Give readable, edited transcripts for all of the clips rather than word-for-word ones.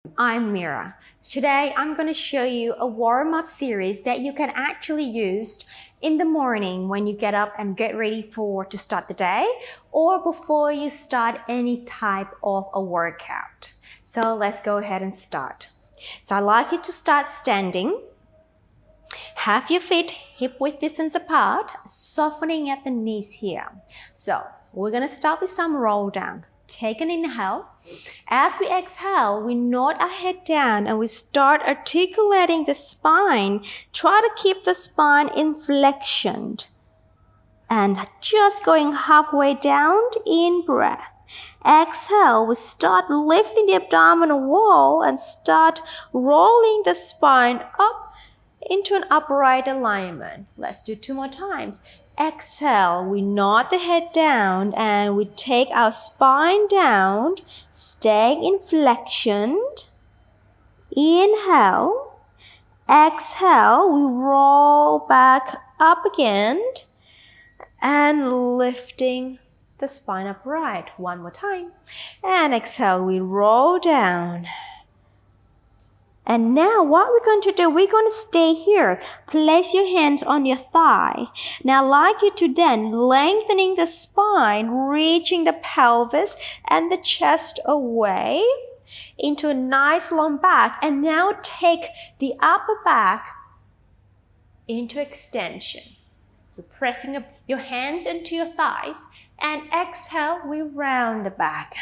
I'm Mira. Today I'm going to show you a warm-up series that you can actually use in the morning when you get up and get ready to start the day or before you start any type of a workout. So let's go ahead and start. So I'd like you to start standing. Have your feet hip-width distance apart, softening at the knees here. So we're going to start with some roll down. Take an inhale. As we exhale, we nod our head down and we start articulating the spine. Try to keep the spine in flexion. And just going halfway down, in breath. Exhale, we start lifting the abdominal wall and start rolling the spine up into an upright alignment. Let's do 2 more times. Exhale, we nod the head down and we take our spine down, staying in flexion. Inhale. Exhale, we roll back up again and lifting the spine upright. 1 more time. And exhale, we roll down. And now what we're going to do, we're going to stay here. Place your hands on your thigh. Now I'd like you to then lengthening the spine, reaching the pelvis and the chest away into a nice long back. And now take the upper back into extension. You're pressing up your hands into your thighs and exhale, we round the back.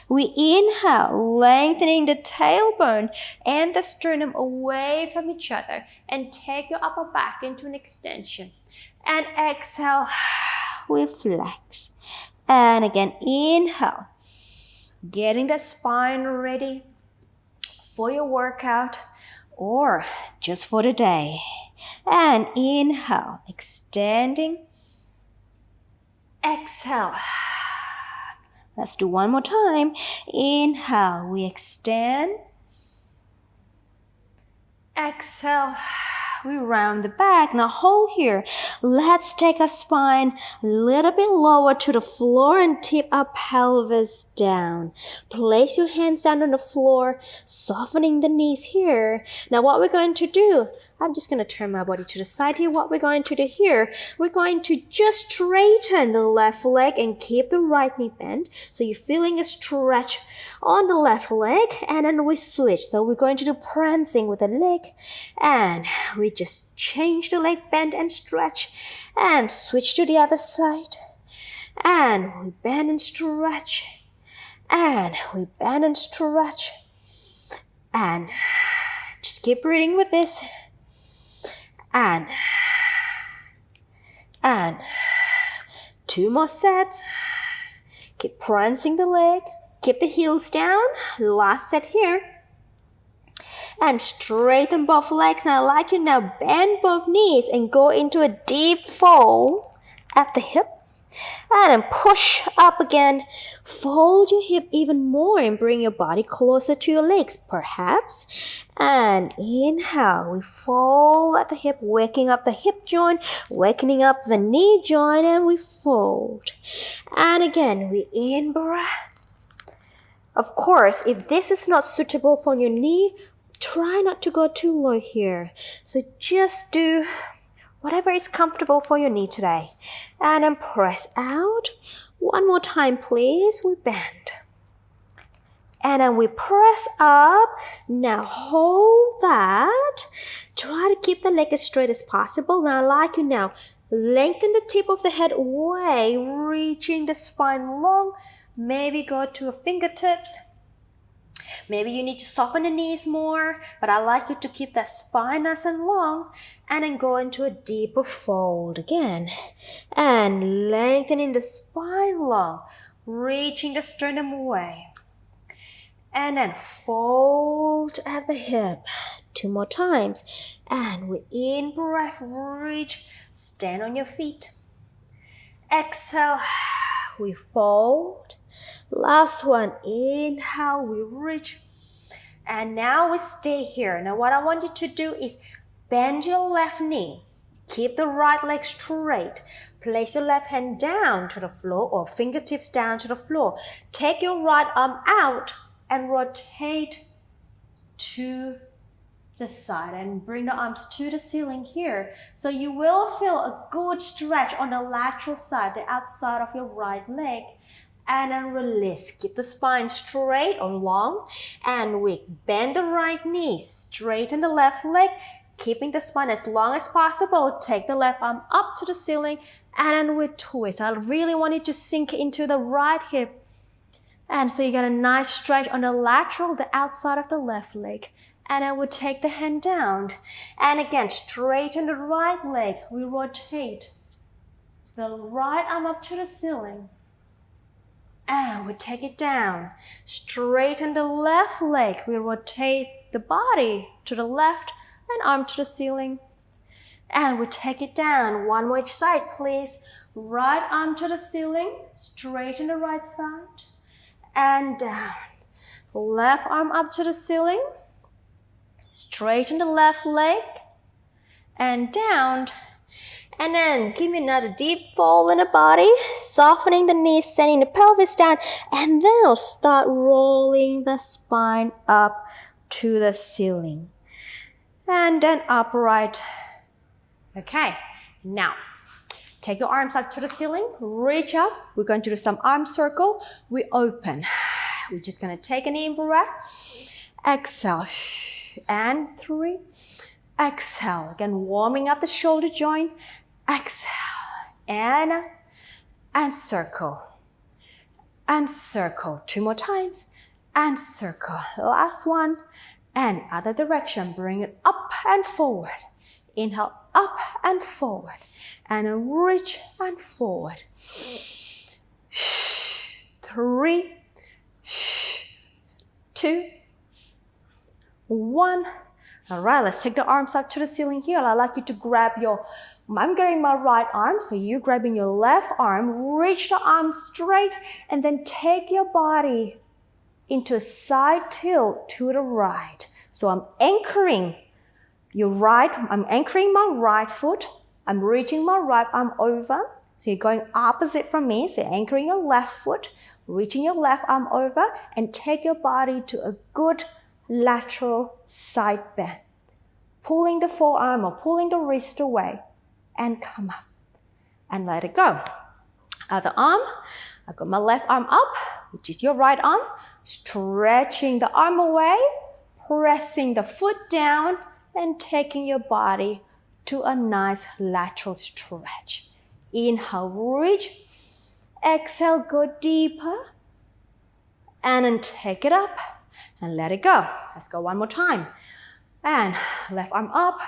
We inhale, lengthening the tailbone and the sternum away from each other and take your upper back into an extension. And exhale, we flex. And again, inhale, getting the spine ready for your workout or just for the day. And inhale, extending. Exhale. Let's do 1 more time. Inhale, we extend. Exhale, we round the back. Now hold here. Let's take our spine a little bit lower to the floor and tip our pelvis down. Place your hands down on the floor, softening the knees here. Now what we're going to do, I'm just going to turn my body to the side here. What we're going to do here, we're going to just straighten the left leg and keep the right knee bent. So you're feeling a stretch on the left leg and then we switch. So we're going to do prancing with the leg and we just change the leg bend and stretch and switch to the other side. And we bend and stretch and we bend and stretch and just keep breathing with this. And 2 more sets. Keep prancing the leg. Keep the heels down. Last set here. And straighten both legs. Now I'd like you now bend both knees and go into a deep fold at the hip. And then push up again. Fold your hip even more and bring your body closer to your legs, perhaps. And inhale, we fold at the hip, waking up the hip joint, wakening up the knee joint, and we fold. And again, we in-breath. Of course, if this is not suitable for your knee, try not to go too low here. So just do whatever is comfortable for your knee today. And then press out. 1 more time, please. We bend. And then we press up. Now hold that. Try to keep the leg as straight as possible. Now I like you now. Lengthen the tip of the head away, reaching the spine long. Maybe go to your fingertips. Maybe you need to soften the knees more, but I like you to keep that spine nice and long and then go into a deeper fold again. And lengthening the spine long, reaching the sternum away. And then fold at the hip. 2 more times. And we in-breath, reach, stand on your feet. Exhale, we fold. Last one, inhale, we reach. And now we stay here. Now what I want you to do is bend your left knee. Keep the right leg straight. Place your left hand down to the floor or fingertips down to the floor. Take your right arm out and rotate to the side and bring the arms to the ceiling here. So you will feel a good stretch on the lateral side, the outside of your right leg. And then release. Keep the spine straight or long. And we bend the right knee, straighten the left leg, keeping the spine as long as possible. Take the left arm up to the ceiling and then we twist. I really want it to sink into the right hip. And so you get a nice stretch on the lateral, the outside of the left leg. And then we take the hand down. And again, straighten the right leg. We rotate the right arm up to the ceiling. And we take it down. Straighten the left leg. We rotate the body to the left and arm to the ceiling. And we take it down. One more each side, please. Right arm to the ceiling. Straighten the right side. And down. Left arm up to the ceiling. Straighten the left leg. And down. And then give me another deep fold in the body, softening the knees, sending the pelvis down, and then we'll start rolling the spine up to the ceiling. And then upright. Okay, now take your arms up to the ceiling, reach up. We're going to do some arm circle. We open. We're just going to take an in breath. Exhale. And 3. Exhale. Again, warming up the shoulder joint. Exhale. And circle. And circle. 2 more times. And circle. Last one. And other direction. Bring it up and forward. Inhale, up and forward. And then reach and forward. 3, 2, 1. All right, let's take the arms up to the ceiling here. I'd like you to grab I'm grabbing my right arm, so you're grabbing your left arm. Reach the arm straight and then take your body into a side tilt to the right. So I'm anchoring I'm anchoring my right foot. I'm reaching my right arm over. So you're going opposite from me. So you're anchoring your left foot, reaching your left arm over, and take your body to a good lateral side bend. Pulling the forearm or pulling the wrist away and come up and let it go. Other arm, I got my left arm up, which is your right arm, stretching the arm away, pressing the foot down and taking your body to a nice lateral stretch. Inhale, reach. Exhale, go deeper. And then take it up and let it go. Let's go one more time. And left arm up.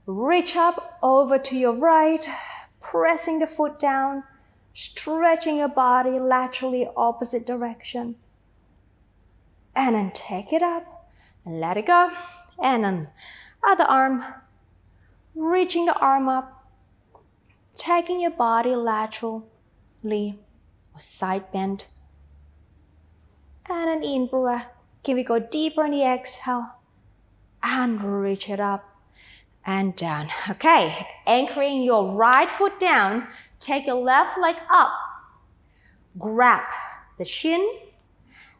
Reach up over to your right, pressing the foot down, stretching your body laterally opposite direction. And then take it up and let it go. And then other arm, reaching the arm up, taking your body laterally or side bend. And an in breath. Can we go deeper in the exhale? And reach it up and down. Okay, anchoring your right foot down, take your left leg up, grab the shin,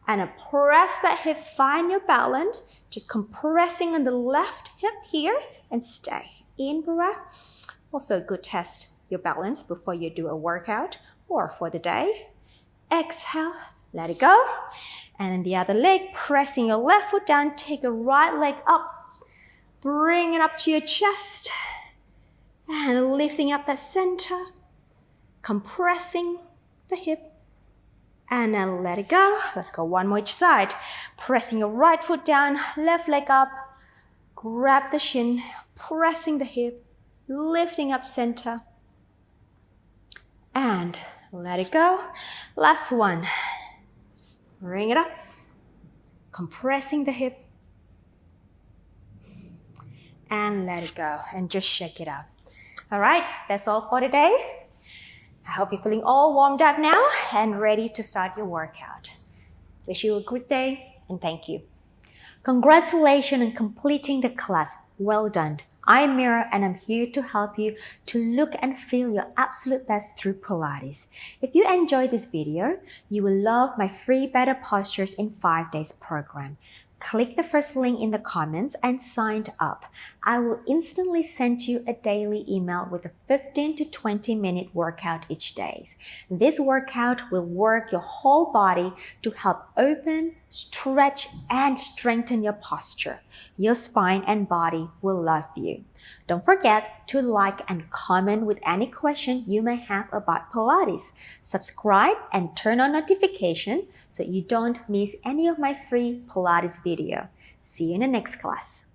and press that hip, find your balance, just compressing on the left hip here and stay. In breath, also a good test your balance before you do a workout or for the day. Exhale, let it go. And then the other leg, pressing your left foot down, take your right leg up, bring it up to your chest, and lifting up that center, compressing the hip, and then let it go. Let's go one more each side. Pressing your right foot down, left leg up, grab the shin, pressing the hip, lifting up center, and let it go. Last one. Bring it up, compressing the hip, and let it go, and just shake it out. All right, that's all for today. I hope you're feeling all warmed up now and ready to start your workout. Wish you a good day, and thank you. Congratulations on completing the class. Well done. I'm Mira and I'm here to help you to look and feel your absolute best through Pilates. If you enjoyed this video, you will love my free Better Postures in 5 Days program. Click the first link in the comments and sign up. I will instantly send you a daily email with a 15 to 20 minute workout each day. This workout will work your whole body to help open, stretch, and strengthen your posture. Your spine and body will love you. Don't forget to like and comment with any question you may have about Pilates. Subscribe and turn on notification so you don't miss any of my free Pilates video. See you in the next class.